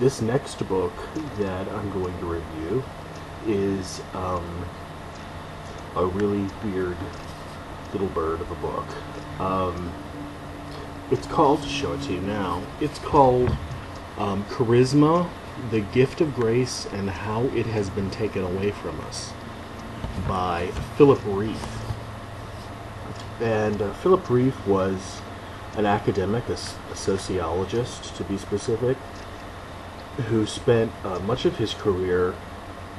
This next book that I'm going to review is a really weird little bird of a book. It's called, to show it to you now, it's called Charisma, the Gift of Grace and How It Has Been Taken Away From Us by Philip Rieff. And Philip Rieff was an academic, a sociologist to be specific, who spent much of his career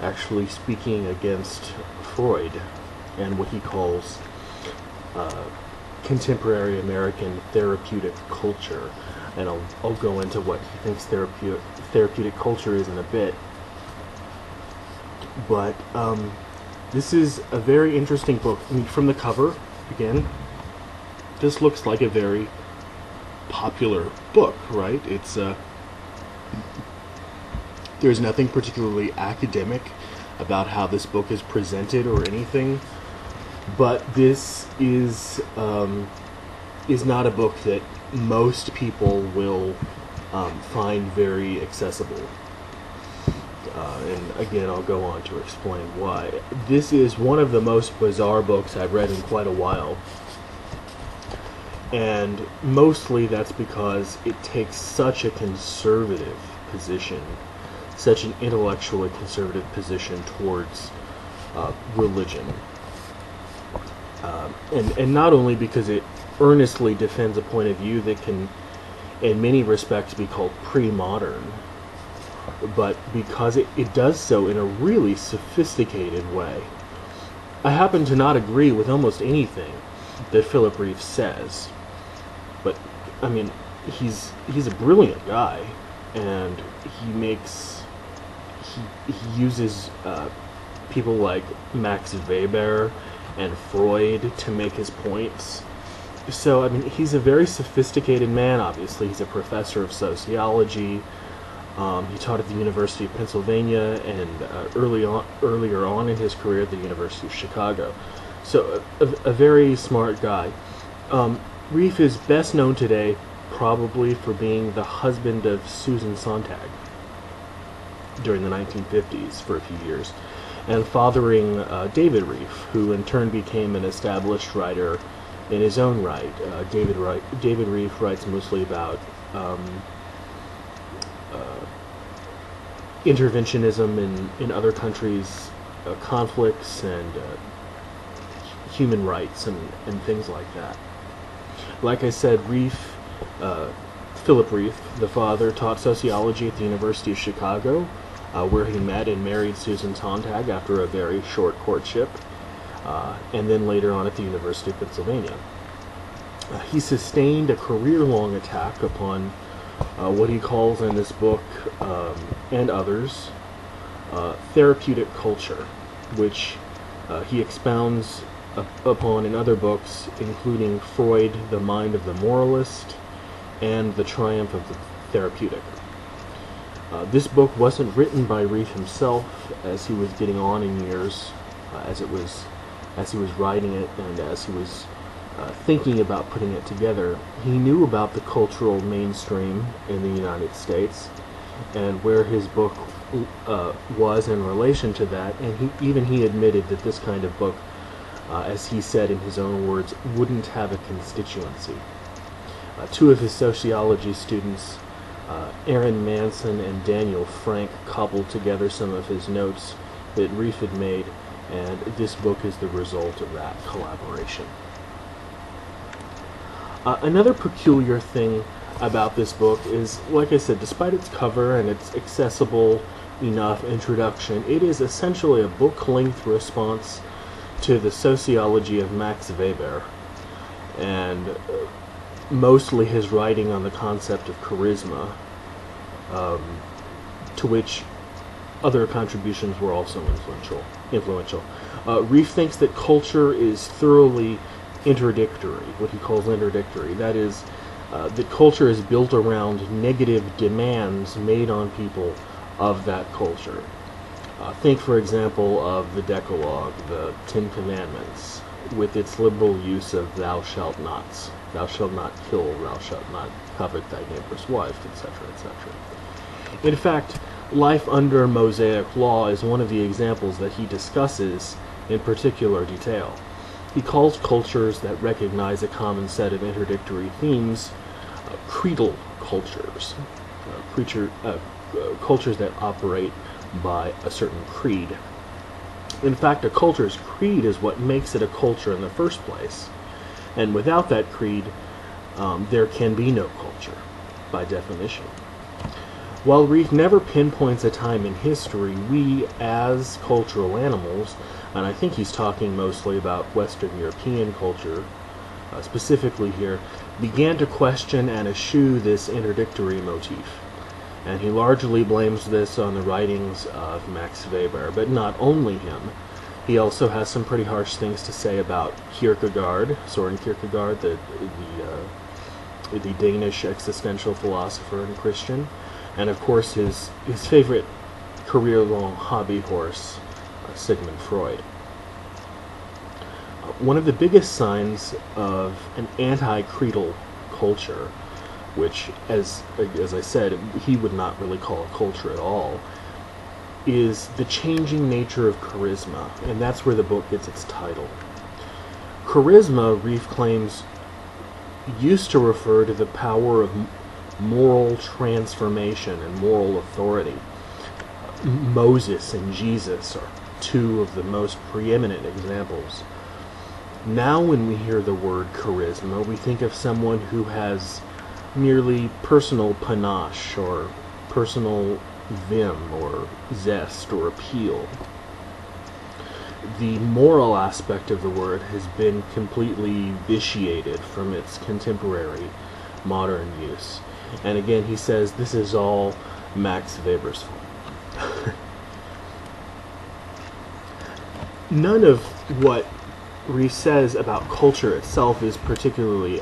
actually speaking against Freud and what he calls contemporary American therapeutic culture. And I'll go into what he thinks therapeutic culture is in a bit. But this is a very interesting book. I mean, from the cover, again, this looks like a very popular book, right? It's there's nothing particularly academic about how this book is presented or anything, but this is not a book that most people will find very accessible. And again, I'll go on to explain why. This is one of the most bizarre books I've read in quite a while. And mostly that's because it takes such a conservative position, such an intellectually conservative position towards religion. And not only because it earnestly defends a point of view that can, in many respects, be called pre-modern, but because it does so in a really sophisticated way. I happen to not agree with almost anything that Philip Rieff says, but I mean, he's a brilliant guy, and he uses people like Max Weber and Freud to make his points. So I mean, he's a very sophisticated man. Obviously, he's a professor of sociology. He taught at the University of Pennsylvania and earlier on in his career at the University of Chicago. So a very smart guy. Rieff is best known today probably for being the husband of Susan Sontag during the 1950s for a few years, and fathering David Rieff, who in turn became an established writer in his own right. David Rieff writes mostly about interventionism in other countries, conflicts, and human rights and things like that. Like I said, Philip Rieff, the father, taught sociology at the University of Chicago, where he met and married Susan Sontag after a very short courtship, and then later on at the University of Pennsylvania. He sustained a career-long attack upon what he calls in this book, and others, therapeutic culture, which he expounds upon in other books, including Freud, The Mind of the Moralist, and The Triumph of the Therapeutic. This book wasn't written by Rieff himself as he was getting on in years, as he was writing it and as he was thinking about putting it together. He knew about the cultural mainstream in the United States and where his book was in relation to that, and he admitted that this kind of book, as he said in his own words, wouldn't have a constituency. Two of his sociology students, Aaron Manson and Daniel Frank, cobbled together some of his notes that Rieff had made, and this book is the result of that collaboration. Another peculiar thing about this book is, like I said, despite its cover and its accessible enough introduction, it is essentially a book-length response to the sociology of Max Weber, and mostly his writing on the concept of charisma, to which other contributions were also influential. Rieff thinks that culture is thoroughly interdictory, what he calls interdictory. That is, that culture is built around negative demands made on people of that culture. Think, for example, of the Decalogue, the Ten Commandments, with its liberal use of thou shalt nots. Thou shalt not kill, thou shalt not covet thy neighbor's wife, etc., etc. In fact, life under Mosaic law is one of the examples that he discusses in particular detail. He calls cultures that recognize a common set of interdictory themes creedal cultures, cultures that operate by a certain creed. In fact, a culture's creed is what makes it a culture in the first place. And without that creed, there can be no culture, by definition. While Rieff never pinpoints a time in history, we, as cultural animals, and I think he's talking mostly about Western European culture, specifically here, began to question and eschew this interdictory motif. And he largely blames this on the writings of Max Weber, but not only him. He also has some pretty harsh things to say about Kierkegaard, Søren Kierkegaard, the Danish existential philosopher and Christian, and of course his favorite career-long hobby horse, Sigmund Freud. One of the biggest signs of an anti-creedal culture, which, as I said, he would not really call a culture at all, is the changing nature of charisma, and that's where the book gets its title. Charisma, Rieff claims, used to refer to the power of moral transformation and moral authority. Moses and Jesus are two of the most preeminent examples. Now when we hear the word charisma, we think of someone who has merely personal panache or personal vim or zest or appeal. The moral aspect of the word has been completely vitiated from its contemporary modern use. And again, he says this is all Max Weber's fault. None of what Rieff says about culture itself is particularly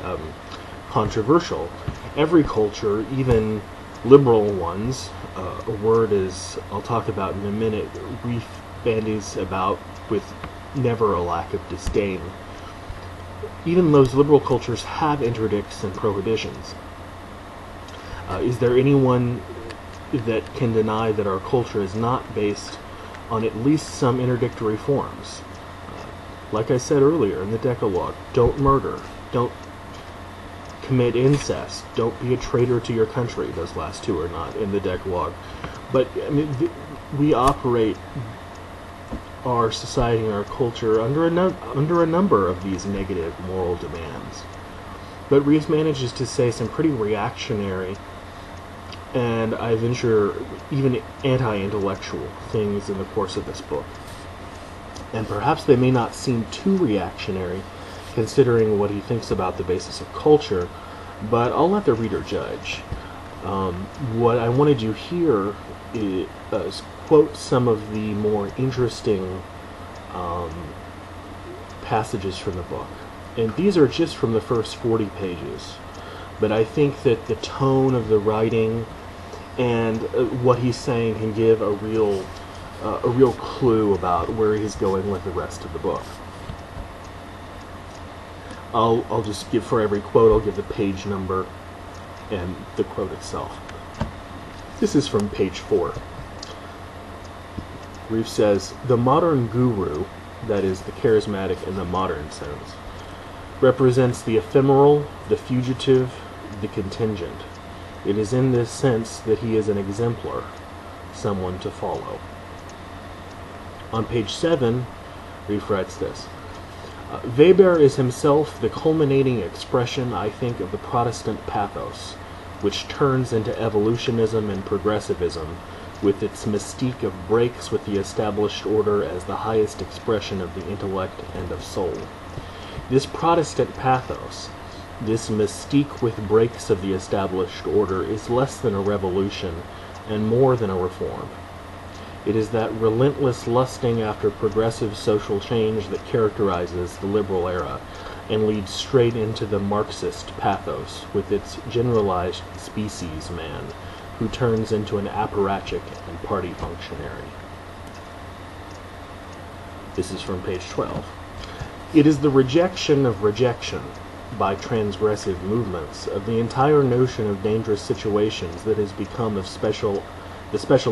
controversial. Every culture, even liberal ones, a word is I'll talk about in a minute, Rieff bandies about with never a lack of disdain. Even those liberal cultures have interdicts and prohibitions. Is there anyone that can deny that our culture is not based on at least some interdictory forms? Like I said earlier in the Decalogue, don't murder, don't commit incest, don't be a traitor to your country. Those last two are not in the Decalogue. But I mean, we operate our society and our culture under a number of these negative moral demands. But Rieff manages to say some pretty reactionary and, I venture, even anti-intellectual things in the course of this book. And perhaps they may not seem too reactionary, considering what he thinks about the basis of culture, but I'll let the reader judge. What I want to do here is quote some of the more interesting passages from the book. And these are just from the first 40 pages. But I think that the tone of the writing and what he's saying can give a real clue about where he's going with the rest of the book. I'll just give, for every quote, I'll give the page number and the quote itself. This is from page 4. Rieff says, "The modern guru, that is, the charismatic in the modern sense, represents the ephemeral, the fugitive, the contingent. It is in this sense that he is an exemplar, someone to follow." On page 7, Rieff writes this, "Weber is himself the culminating expression, I think, of the Protestant pathos, which turns into evolutionism and progressivism, with its mystique of breaks with the established order as the highest expression of the intellect and of soul. This Protestant pathos, this mystique with breaks of the established order, is less than a revolution and more than a reform. It is that relentless lusting after progressive social change that characterizes the liberal era and leads straight into the Marxist pathos with its generalized species man, who turns into an apparatchik and party functionary." This is from page 12. "It is the rejection of rejection, by transgressive movements, of the entire notion of dangerous situations that has become the special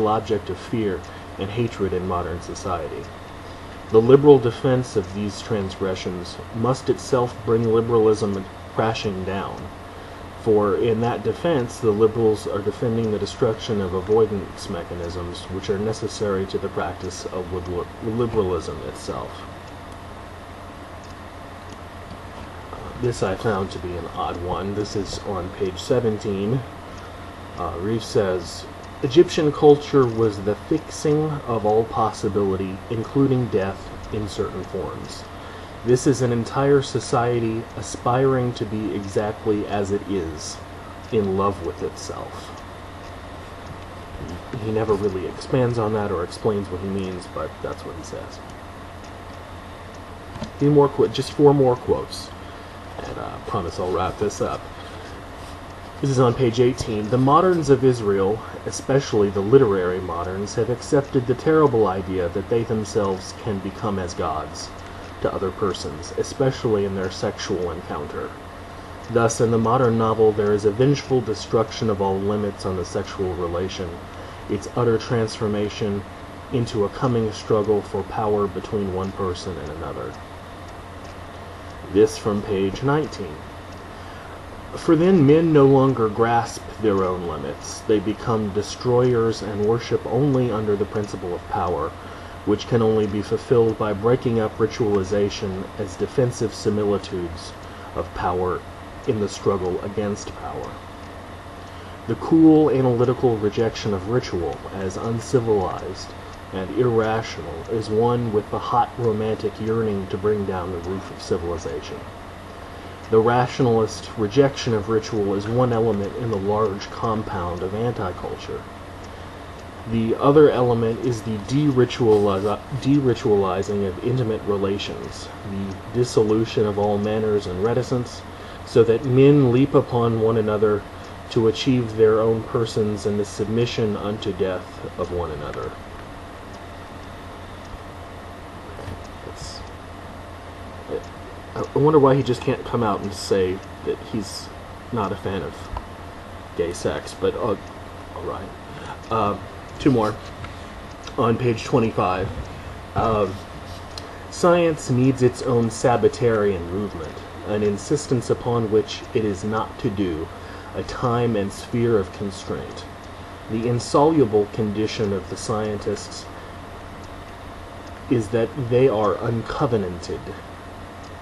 object of fear and hatred in modern society. The liberal defense of these transgressions must itself bring liberalism crashing down, for in that defense the liberals are defending the destruction of avoidance mechanisms which are necessary to the practice of liberalism itself. This I found to be an odd one. This is on page 17. Rieff says, Egyptian culture was the fixing of all possibility, including death in certain forms. This is an entire society aspiring to be exactly as it is, in love with itself. He never really expands on that or explains what he means, but that's what he says. Just 4 more quotes, and I promise I'll wrap this up. This is on page 18. The moderns of Israel, especially the literary moderns, have accepted the terrible idea that they themselves can become as gods to other persons, especially in their sexual encounter. Thus, in the modern novel, there is a vengeful destruction of all limits on the sexual relation, its utter transformation into a coming struggle for power between one person and another. This from page 19. For then men no longer grasp their own limits. They become destroyers and worship only under the principle of power, which can only be fulfilled by breaking up ritualization as defensive similitudes of power in the struggle against power. The cool, analytical rejection of ritual as uncivilized and irrational is one with the hot, romantic yearning to bring down the roof of civilization. The rationalist rejection of ritual is one element in the large compound of anti-culture. The other element is the de-ritualizing of intimate relations, the dissolution of all manners and reticence, so that men leap upon one another to achieve their own persons in the submission unto death of one another. I wonder why he just can't come out and say that he's not a fan of gay sex, but alright. 2 more. On page 25. Science needs its own Sabbatarian movement, an insistence upon which it is not to do, a time and sphere of constraint. The insoluble condition of the scientists is that they are uncovenanted,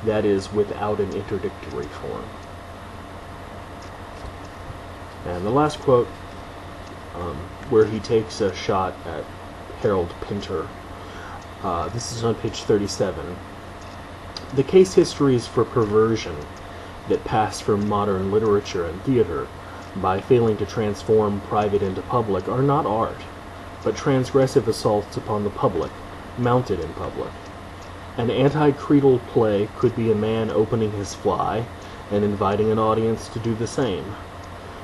that is, without an interdictory form. And the last quote, where he takes a shot at Harold Pinter. This is on page 37. The case histories for perversion that pass from modern literature and theater by failing to transform private into public are not art, but transgressive assaults upon the public, mounted in public. An anti-creedal play could be a man opening his fly and inviting an audience to do the same.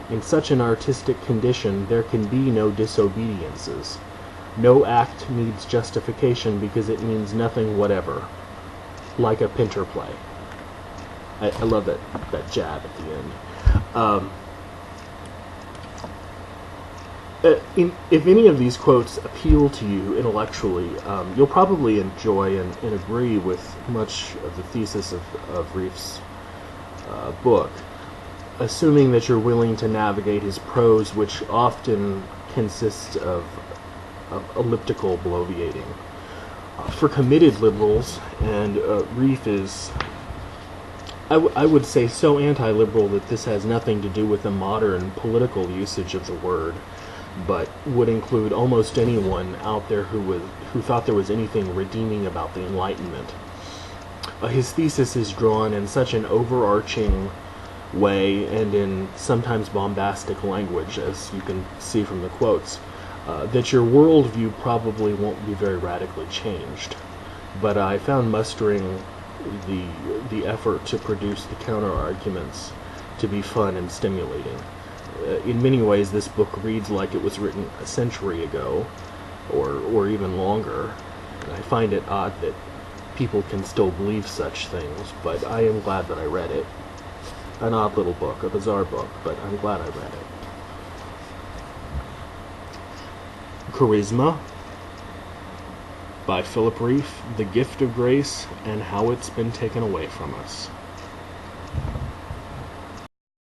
In such an artistic condition, there can be no disobediences. No act needs justification because it means nothing whatever, like a Pinter play. I love that jab at the end. If any of these quotes appeal to you intellectually, you'll probably enjoy and agree with much of the thesis of Rieff's book, assuming that you're willing to navigate his prose, which often consists of elliptical bloviating. For committed liberals, and Rieff is, I would say, so anti-liberal that this has nothing to do with the modern political usage of the word, but would include almost anyone out there who thought there was anything redeeming about the Enlightenment. His thesis is drawn in such an overarching way and in sometimes bombastic language, as you can see from the quotes, that your worldview probably won't be very radically changed. But I found mustering the effort to produce the counter-arguments to be fun and stimulating. In many ways, this book reads like it was written a century ago, or even longer, and I find it odd that people can still believe such things, but I am glad that I read it. an odd little book, a bizarre book, but I'm glad I read it. Charisma by Philip Rieff, The Gift of Grace and How It's Been Taken Away from Us.